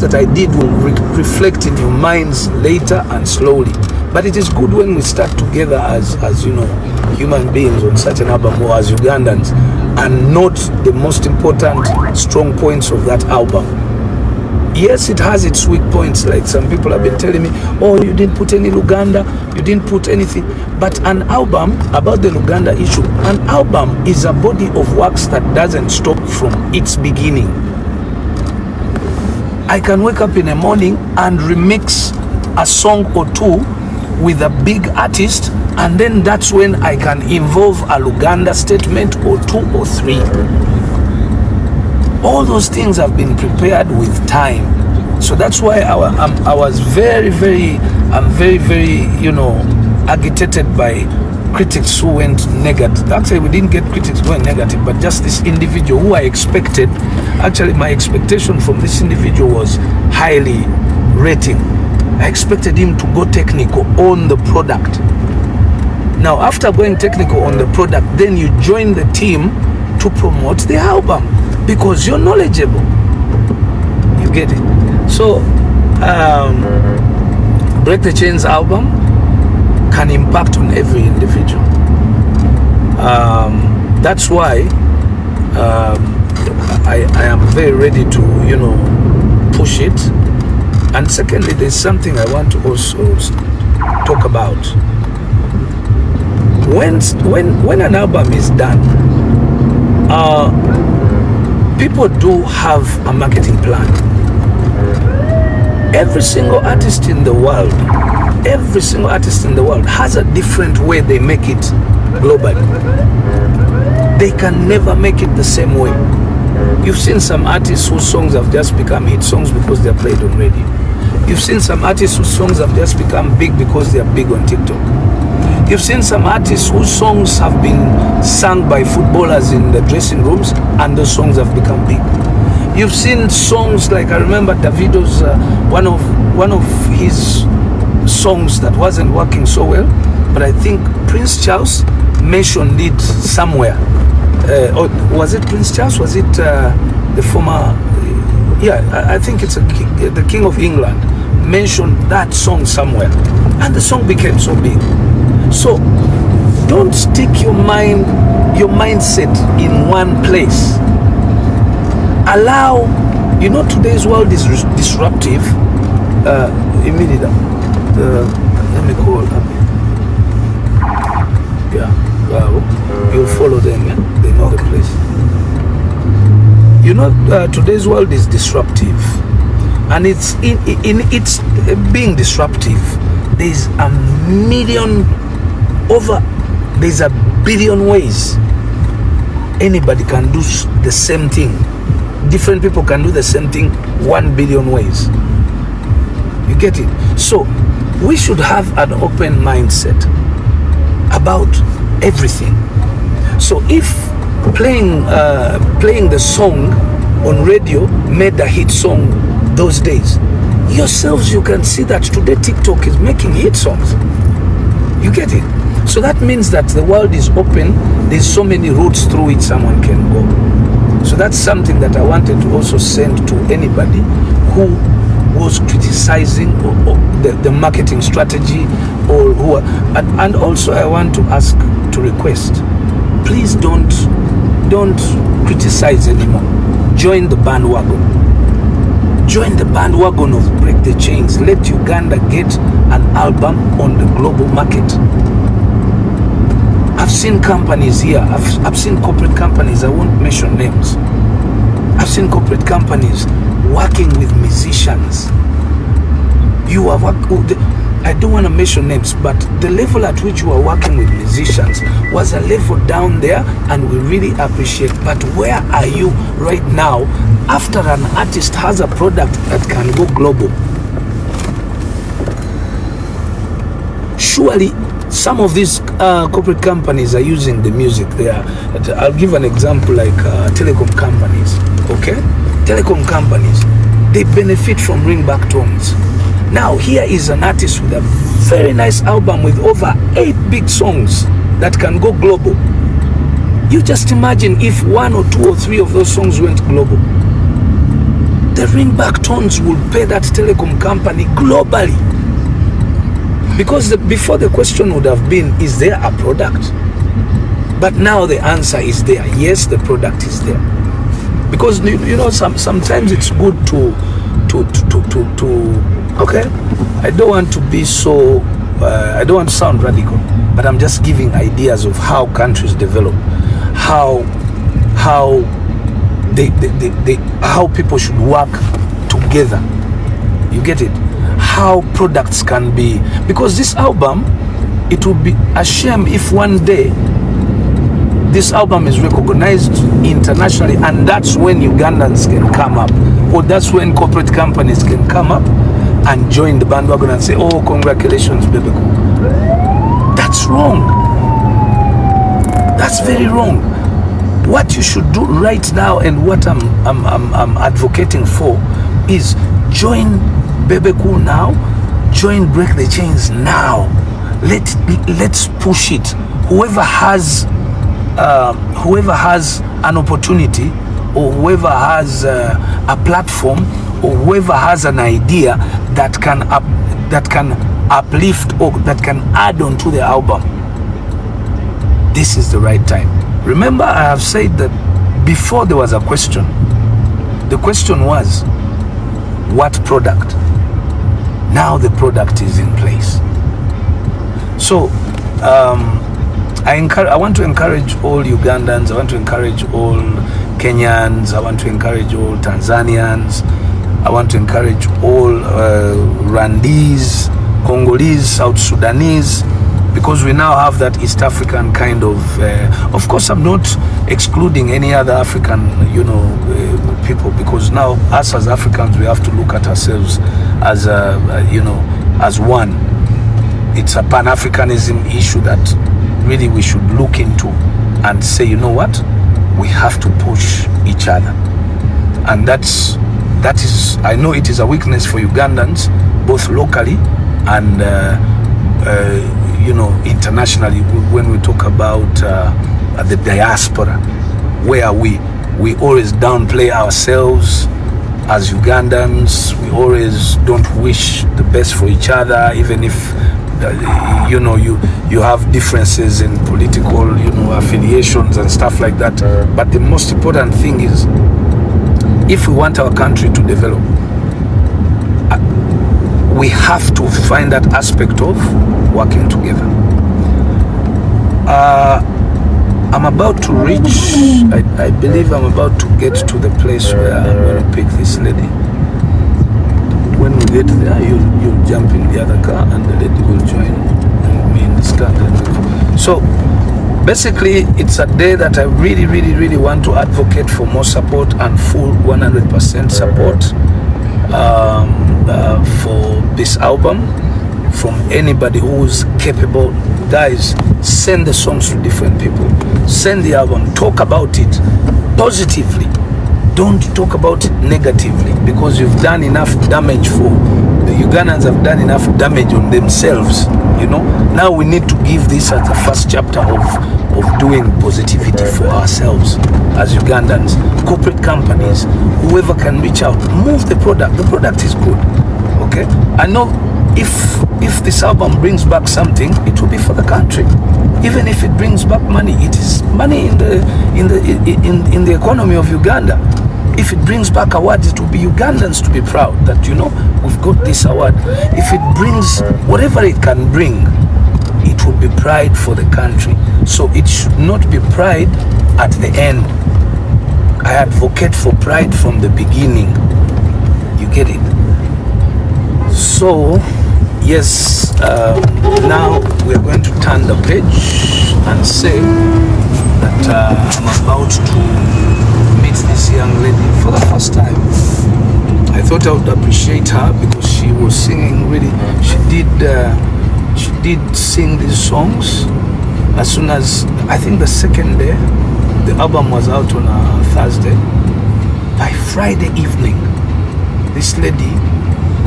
that I did will reflect in your minds later and slowly. But it is good when we start together as human beings on such an album, or as Ugandans, and note the most important strong points of that album. Yes, it has its weak points, like some people have been telling me, oh, you didn't put any Luganda, you didn't put anything. But an album, about the Luganda issue, an album is a body of works that doesn't stop from its beginning. I can wake up in the morning and remix a song or two with a big artist, and then that's when I can involve a Luganda statement or two or three. All those things have been prepared with time. So that's why I was very, very agitated by critics who went negative. Actually, we didn't get critics going negative, but just this individual who I expected. Actually, my expectation from this individual was highly rating. I expected him to go technical on the product. Now, after going technical on the product, then you join the team to promote the album because you're knowledgeable. You get it? So, Break the Chains album can impact on every individual. That's why I am very ready to, push it. And secondly, there's something I want to also talk about. When an album is done, people do have a marketing plan. Every single artist in the world has a different way they make it globally. They can never make it the same way. You've seen some artists whose songs have just become hit songs because they're played on radio. You've seen some artists whose songs have just become big because they're big on TikTok. You've seen some artists whose songs have been sung by footballers in the dressing rooms and those songs have become big. You've seen songs like, I remember Davido's, one of his songs that wasn't working so well, but I think Prince Charles mentioned it somewhere. Or was it Prince Charles? Was it the former? I think it's the King of England mentioned that song somewhere, and the song became so big. So don't stick your mindset in one place. Allow, today's world is disruptive. Immediately, let me call them. You'll follow them. Yeah? They know the place. Today's world is disruptive, and it's in its being disruptive. There's a billion ways anybody can do the same thing. Different people can do the same thing 1 billion ways. You get it? So we should have an open mindset about everything. So if playing the song on radio made a hit song those days, yourselves, you can see that today TikTok is making hit songs. You get it? So that means that the world is open. There's so many routes through which someone can go. So that's something that I wanted to also send to anybody who was criticizing the marketing strategy, or who are, and also I want to request, please don't criticize anymore. Join the bandwagon. Join the bandwagon of Break the Chains. Let Uganda get an album on the global market. I've seen companies here, I've seen corporate companies, I won't mention names. I've seen corporate companies working with musicians. I don't want to mention names, but the level at which you are working with musicians was a level down there, and we really appreciate. But where are you right now after an artist has a product that can go global? Surely some of these corporate companies are using the music there. I'll give an example, like telecom companies. Okay, telecom companies, they benefit from ringback tones. Now here is an artist with a very nice album with over 8 big songs that can go global. You just imagine if 1 or 2 or 3 of those songs went global. The the ringback tones will pay that telecom company globally. Because before the question would have been, is there a product? But now the answer is there. Yes, the product is there. Because you know, sometimes it's good to okay, I don't want to be so I don't want to sound radical, but I'm just giving ideas of how countries develop, how how people should work together. You get it? How products can be, because this album, it would be a shame if one day this album is recognized internationally, and that's when Ugandans can come up, or that's when corporate companies can come up and join the bandwagon and say, oh, congratulations, Bebe. That's wrong. That's very wrong. What you should do right now, and what I'm advocating for, is join Bebe now, join Break the Chains now. Let's push it. Whoever has an opportunity, or whoever has a platform, or whoever has an idea that can uplift, or that can add on to the album, this is the right time. Remember, I have said that before there was a question. The question was, what product? Now the product is in place. So I want to encourage all Ugandans, I want to encourage all Kenyans, I want to encourage all Tanzanians, I want to encourage all Rwandese, Congolese, South Sudanese, because we now have that East African kind of course I'm not excluding any other African, people, because now us as Africans, we have to look at ourselves as as one. It's a Pan-Africanism issue that really we should look into and say, you know what, we have to push each other. And that is, I know it is a weakness for Ugandans, both locally and internationally, when we talk about the diaspora, where we always downplay ourselves as Ugandans. We always don't wish the best for each other, even if you have differences in political affiliations and stuff like that. But the most important thing is, if we want our country to develop, we have to find that aspect of working together. I'm about to reach, I believe I'm about to get to the place where I'm going to pick this lady. When we get there, you'll jump in the other car and the lady will join me in this car. So basically, it's a day that I really, really, really want to advocate for more support and full 100% support for this album from anybody who's capable. Guys, send the songs to different people. Send the album. Talk about it positively. Don't talk about it negatively, because you've done enough damage the Ugandans have done enough damage on themselves. Now we need to give this as the first chapter of doing positivity for ourselves as Ugandans. Corporate companies, whoever can reach out, move the product. The product is good. Okay, I know if this album brings back something, it will be for the country. Even if it brings back money, it is money in the economy of Uganda. If it brings back awards, it will be Ugandans to be proud that we've got this award. If it brings whatever it can bring, it will be pride for the country. So it should not be pride at the end. I advocate for pride from the beginning. You get it? So yes, now we are going to turn the page and say that I'm about to meet this young lady for the first time. I thought I would appreciate her because she was singing really. She did sing these songs as soon as, I think, the second day. The album was out on a Thursday. By Friday evening, this lady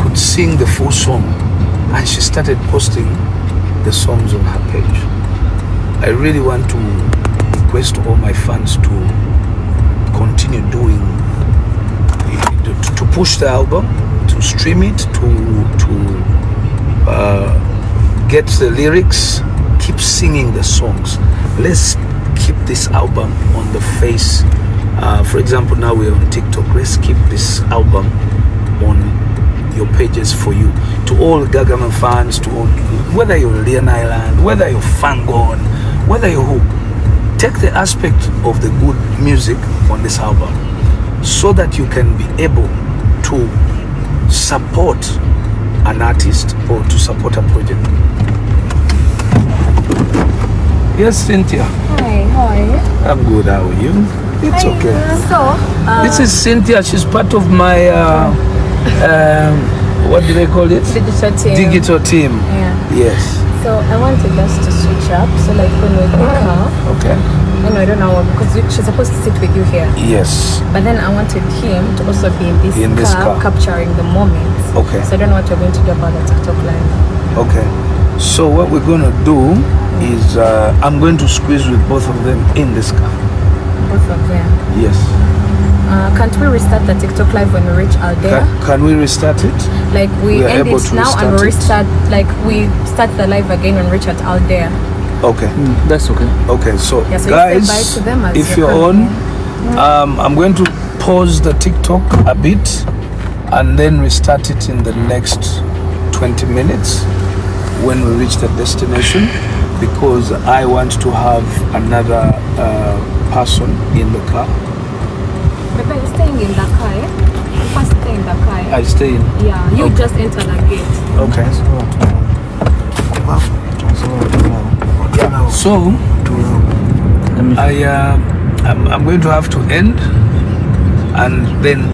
could sing the full song, and she started posting the songs on her page. I really want to request to all my fans to continue doing, to push the album, to stream it, to get the lyrics, keep singing the songs. Let's keep this album on the face. For example, now we're on TikTok. Let's keep this album on your pages for you. To all Gagaman fans, to all, whether you're Leon Island, whether you're Fangon, whether you're who, take the aspect of the good music on this album so that you can be able to support an artist or to support a project. Yes, Cynthia. Hi, how are you? I'm good, how are you? It's Hi. okay. So, This is Cynthia, she's part of my, what do they call it? digital team. Digital team. Yeah. Yes. So I wanted us to switch up. So like when we're in the car, Okay. I don't know, because she's supposed to sit with you here. Yes. But then I wanted him to also be In this car. capturing the moments. Okay. So I don't know what we're going to do about the TikTok live. Okay. So what we're gonna do is I'm going to squeeze with both of them in this car. Both of them. Yes. Can't we restart the TikTok live when we reach Aldea? Can we restart it? Like we are end able it to now and restart we restart, like we start the live again when we reach at Aldea. Okay. That's okay. Okay. So, Yeah, so you guys, say bye to them as if you're you're on, coming I'm going to pause the TikTok a bit and then restart it in the next 20 minutes when we reach the destination, because I want to have another person in the car. Bebe, you're staying in the car, eh? You first stay in the car, eh? I stay in. Yeah, you just enter the gate. Okay. So I'm going to have to end and then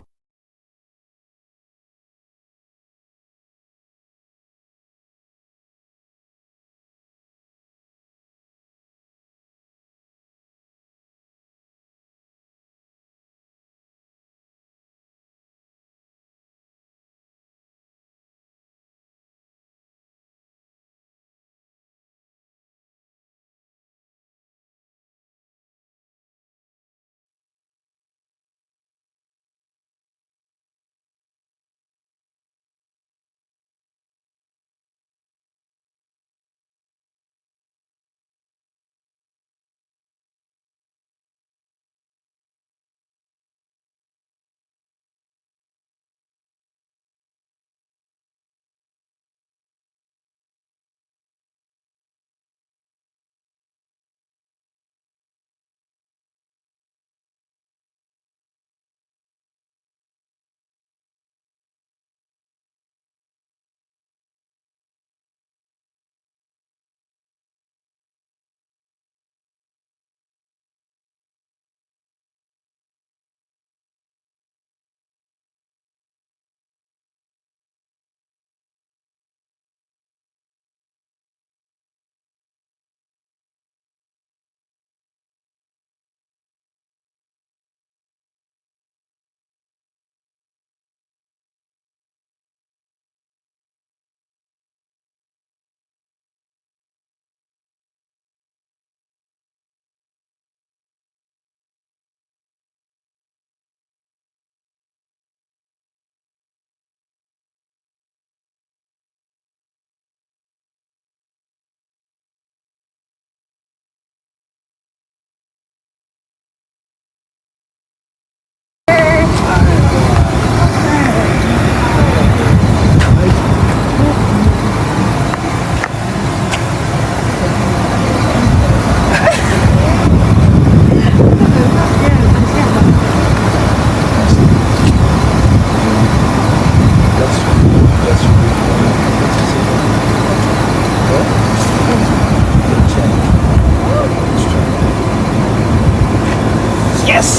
yes.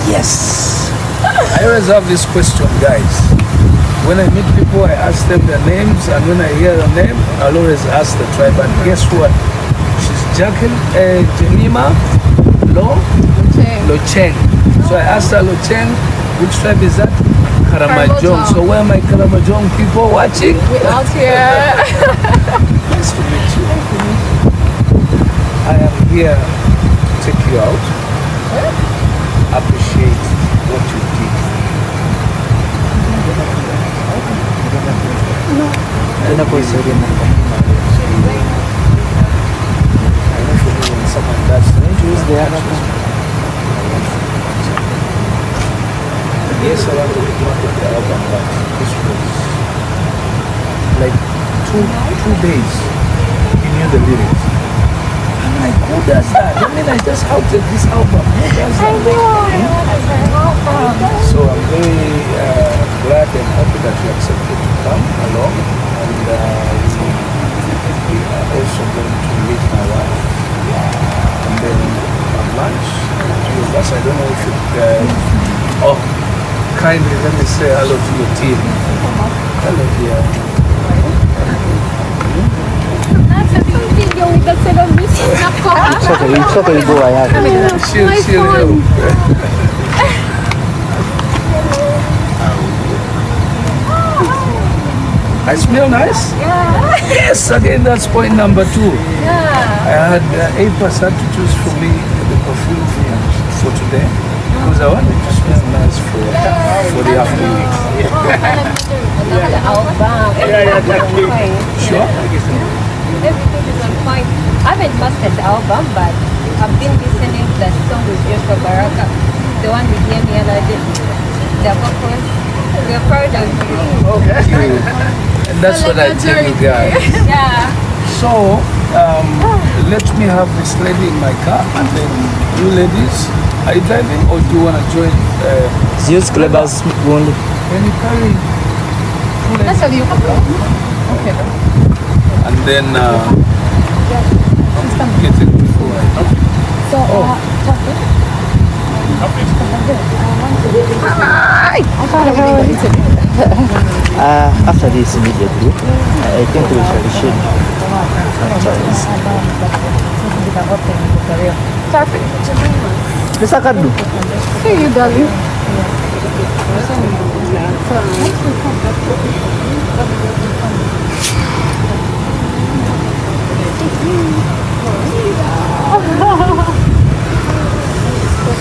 Yes. I always have this question, guys. When I meet people, I ask them their names, and when I hear the name, I'll always ask the tribe. And guess what? She's Jenima Locheng. So I asked her, Locheng, which tribe is that? Karamajong. So where are my Karamajong people watching? We're out here. Nice to meet you. I am here to take you out. Appreciate what you did Zuena kwa Serena. Someone does Choose the other one. yes, I want to market the album, but this was like two days. He knew the lyrics. I'm like, who does that? I mean, I just outed this album. Who does that? So I'm very glad and happy that you accepted to come along, and we are also going to meet my wife, and then have lunch. Three of us. I don't know if you. Kindly let me say hello to your team. Hello, dear. It's okay, go ahead. She'll help. I smell nice? Yeah. Yes, again, that's point number 2. Yeah. I had 8% to choose for me the perfume for today because I wanted to smell nice for the afternoon. Another album. Sure? Everything is on point. I haven't mastered the album, but I've been listening to the song with Joshua Baraka, the one with Yemi Alade, the vocals. We're proud of you. Okay. And that's what I tell you guys. Yeah. So, let me have this lady in my car, and then you ladies, are you driving or do you want to join? Use Cleber's only. Can you carry 2 That's ladies? how you have to. Okay. And then get it before So, After this immediately, I think we shall change. Bisa kan du? Here you darling.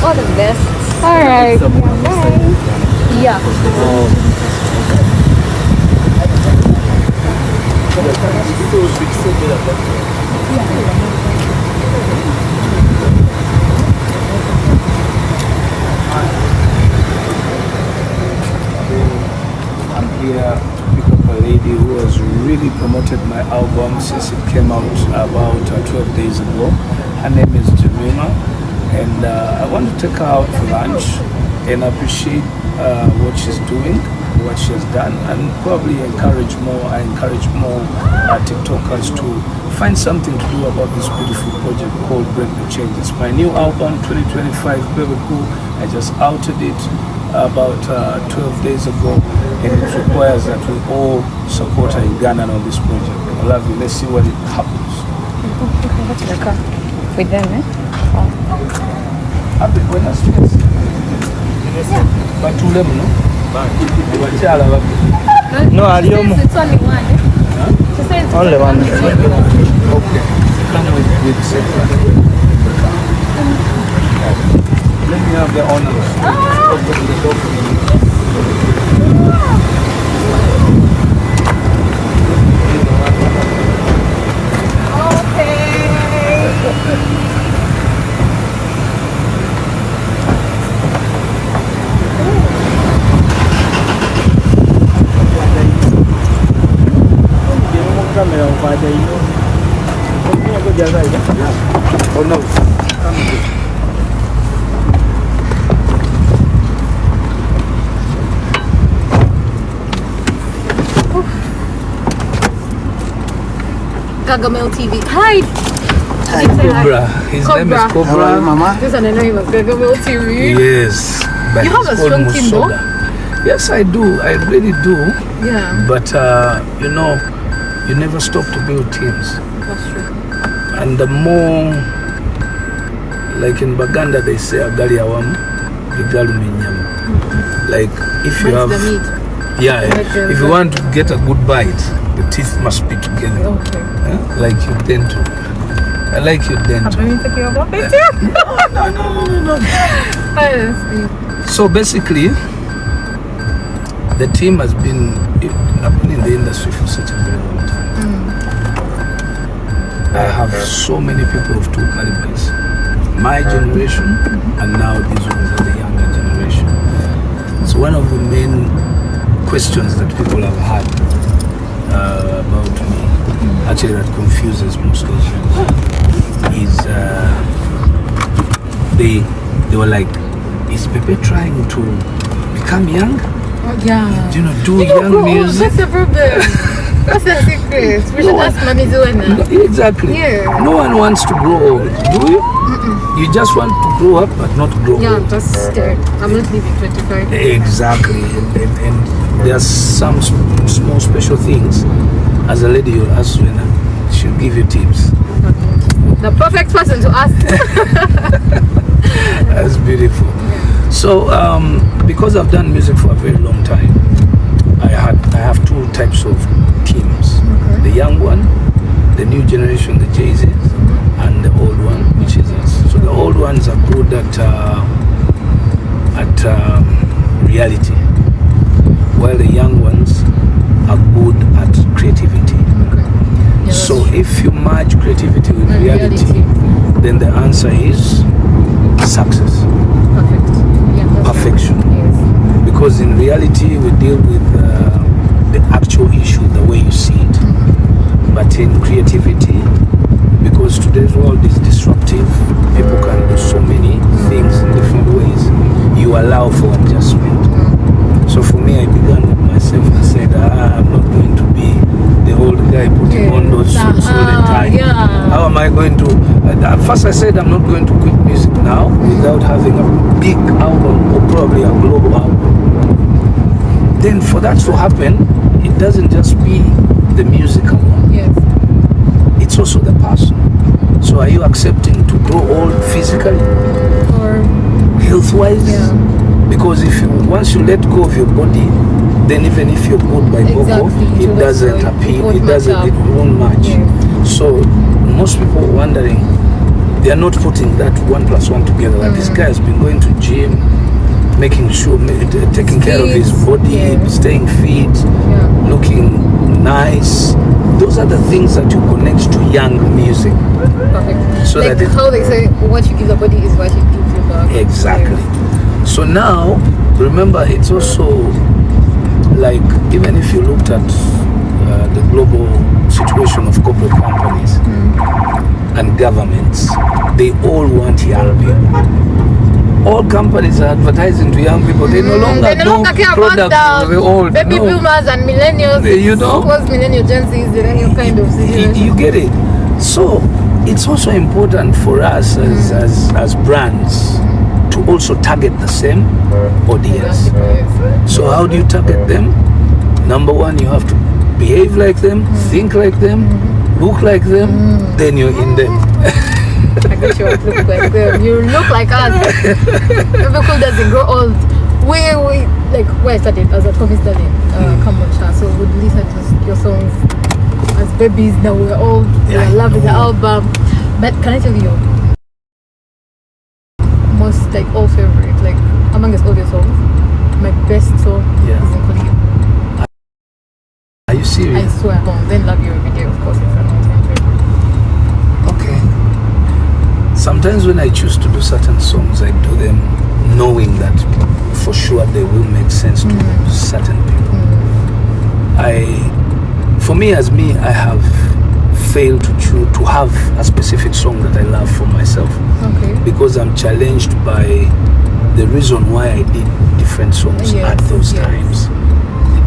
All the best. All right. Yeah. I'm here to pick up a lady who has really promoted my album since it came out about 12 days ago. Her name is Zuena, and I want to take her out for lunch and appreciate what she's doing, what she has done, and probably encourage more. I encourage more TikTokers to find something to do about this beautiful project called Break the Change. It's my new album, 2025, Bebe. I just outed it about 12 days ago, and it requires that we all support a Ugandan on this project. I love you. Let's see what it happens. With them, eh? Happy Wednesday. But to them, no? No, Aliomo. It's only one, eh? She says it's Only one. Okay. Come with separate. Let me have the honor. Open the door for me. Oh no. Gagamel TV. Hi. Cobra. His name is Cobra. How are you, Cobra. Mama? This one I know him as Gagamel TV. Yes. But You have it's a strong called team, though. Musoda. Yes, I do. I really do. Yeah. But you know, you never stop to build teams. That's true. And the more, like in Baganda, they say agali awamu, igalu minyamu. Like if you have, Mine's the meat. yeah, if you want to get a good bite, the teeth must be together. Okay. Like your dental. I like your dental. Have you taken about it too? No. Honestly. So basically, the team has been in the industry for such a very long time. I have so many people of two calibers. My generation and now these ones are the younger generation. So one of the main questions that people have had about me, actually that confuses most Asians, is they were like, is Bebe trying to become young? Yeah. Do you know, do young music? That's the problem. What's the secret? We should ask Mommy Zuena. Exactly. Yeah. No one wants to grow old, do you? You just want to grow up but not grow Yeah, old. I'm just scared. I'm not leaving 25. Exactly. And there are some small special things. As a lady, you'll ask Zuena, she'll give you tips. The perfect person to ask. That's beautiful. Yeah. So, because I've done music for a very long time, I have two types of teams. Okay. The young one, the new generation, the Jay-Z's, and the old one, which is us. So the old ones are good at reality, while the young ones are good at creativity. Okay. Yeah, so if you merge creativity with reality, then the answer is success. Perfect. Yeah, perfection. Right. Yes. Because in reality we deal with the actual issue the way you see it. But in creativity, because today's world is disruptive, people can do so many things in different ways, you allow for adjustment. So for me, I began with myself and said, I'm not going to be the old guy putting on those suits all the time. Yeah. How am I going to... At first I said I'm not going to quit music now without having a big album or probably a global album. Then for that to happen, it doesn't just be the musical one. Yes. It's also the person. So are you accepting to grow old physically? Or health-wise? Yeah. Because once you let go of your body, then even if you're good by boko, it doesn't appeal, it won't match. Yeah. So most people are wondering, they are not putting that 1 + 1 together. Like this guy has been going to gym, making sure, taking care of his body, staying fit, looking nice. Those are the things that you connect to young music. Perfect. So like that how they say, what you give the body is what you give the back. Exactly. So now, remember, it's also like, even if you looked at the global situation of corporate companies and governments, they all want young people. All companies are advertising to young people. They no longer care products about the old. baby boomers and millennials. You know, what's millennial Gen Z is the kind of situation. You get it. So it's also important for us as brands to also target the same audience. So how do you target them? Number one, you have to behave like them, think like them, look like them, then you're in them. I got you look like them. You look like us. People doesn't grow old. We like where I studied as a coffee studying Kambodsha, so we would listen to your songs as babies. Now we're old. We love the album. But can I tell you, most like all favorite, like amongst all your songs, my best song is in Korea. Are you serious? I swear. Then Love You Every Day, of course, it's an all-time favorite. Okay. Sometimes when I choose to do certain songs, I do them knowing that for sure they will make sense to certain people. For me, I have failed to have a specific song that I love for myself. Okay. Because I'm challenged by the reason why I did different songs at those times.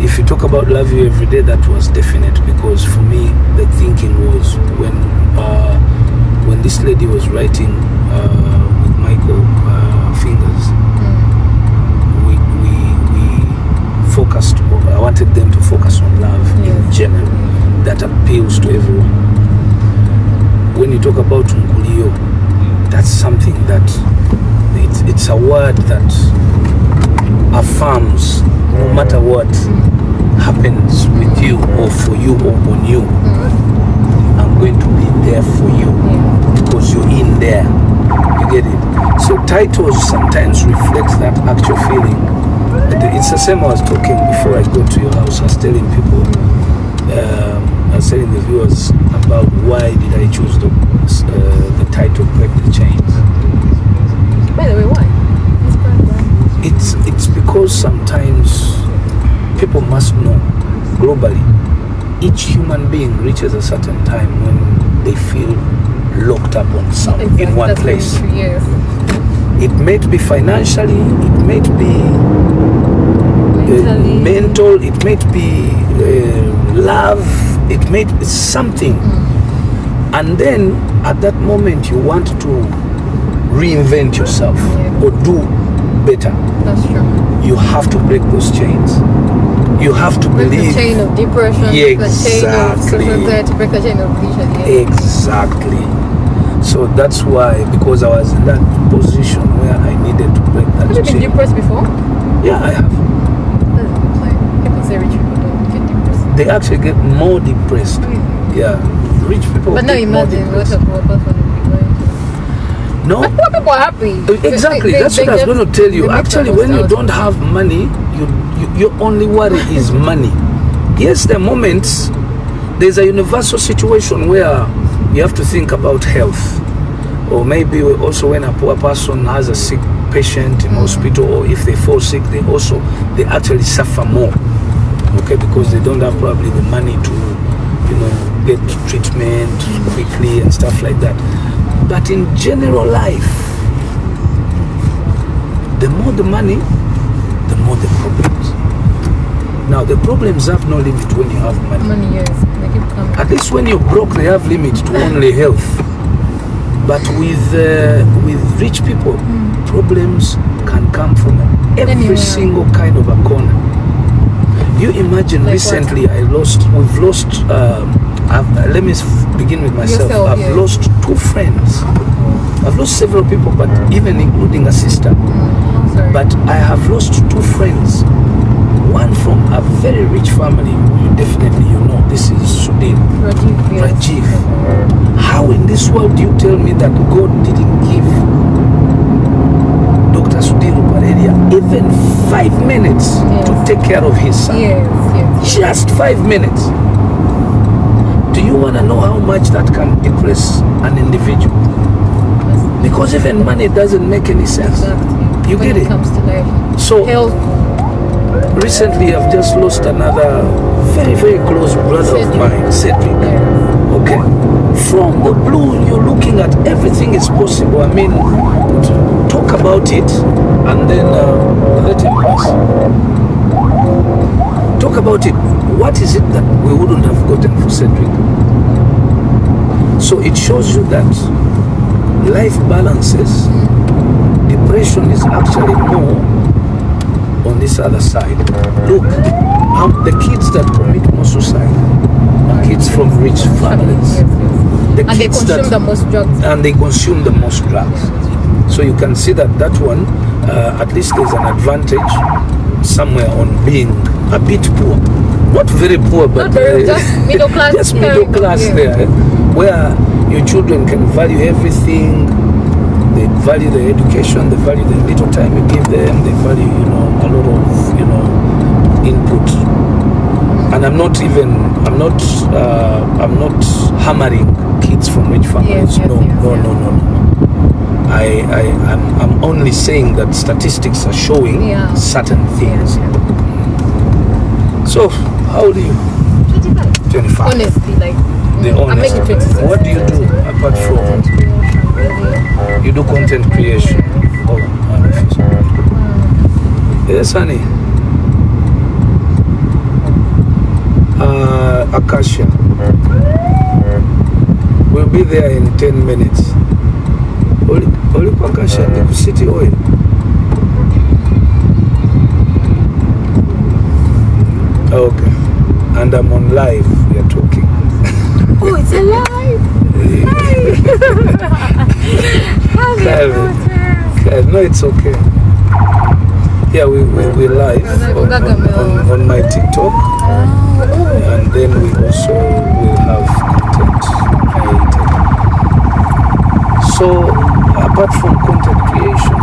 If you talk about Love You Every Day, that was definite, because for me the thinking was when this lady was writing with Michael Fingers, we focused. I wanted them to focus on love in general that appeals to everyone. When you talk about Nkulio, that's something that it's a word that affirms no matter what happens with you or for you or on you, I'm going to be there for you because you're in there. You get it? So titles sometimes reflect that actual feeling. It's the same I was talking before I go to your house. I was telling people telling the viewers about why did I choose the title "Break the Chains." By the way, why? It's because sometimes people must know globally, each human being reaches a certain time when they feel locked up on something in one place. Yes. It may be financially, it may be mental, it may be love, it may be something. And then at that moment you want to reinvent yourself or do better. That's true. You have to break those chains. You have to Break believe. the chain of depression, Yeah, break the chain of social anxiety, break the chain of addiction. Yeah. Exactly. So that's why, because I was in that position where I needed to break that Have you been chain. depressed before? Yeah, I have. That's a good sign. People say rich people don't get depressed. They actually get more depressed. Yeah, rich people. But now get more imagine what depressed. a person will be going through. No. But poor people are happy. Exactly. That's what I was going to tell you. Actually, when you don't have money, your only worry is money. Yes, there are moments. There's a universal situation where you have to think about health, or maybe also when a poor person has a sick patient in hospital, or if they fall sick, they actually suffer more. Okay, because they don't have probably the money to, get treatment quickly and stuff like that. But in general life, the more the money, the more the problems. Now the problems have no limit when you have money. Money, yes. They keep coming. At least when you're broke, they have limit to only health. But with rich people, problems can come from every Anywhere. single kind of a corner. You imagine Like recently let me begin with myself. Yourself, I've yeah. lost 2 friends. I've lost several people, but even including a sister. I'm sorry. But I have lost 2 friends. One from a very rich family. You know, this is Sudan. Rajiv, yes. Rajiv. How in this world do you tell me that God didn't give Dr. Sudhir Paredia even 5 minutes to take care of his son? Yes. Just 5 minutes. Do you want to know how much that can depress an individual? Because even money doesn't make any sense. Exactly. You when get it it? comes to life. So Health. recently I've just lost another very, very close brother of mine, Cedric. Yeah. Okay. From the blue, you're looking at everything is possible. I mean, talk about it and then let him pass. Talk about it. What is it that we wouldn't have gotten for Cedric? So it shows you that life balances. Depression is actually more on this other side. Look, the kids that commit more suicide are kids from rich families. The And they kids consume the most drugs. and they consume the most drugs. So you can see that one, at least there's an advantage somewhere on being a bit poor. Not very poor, but Not very, just middle class. just middle class there, where your children can value everything. They value the education, they value the little time you give them, they value, a lot of, input. And I'm not hammering kids from rich families. Yes, No. yes. I'm only saying that statistics are showing certain things. So, how old are you? 25. 25. Honestly, like, The I'm honest. making 26. What do you do apart from? You do content creation. Oh, magnificent. Yes, honey. Acacia. We'll be there in 10 minutes. Only Acacia, the city oil. Okay. And I'm on live. We are talking. Oh, it's alive! No, it's okay. Yeah, we're live on my TikTok, and then we also will have content created. So apart from content creation,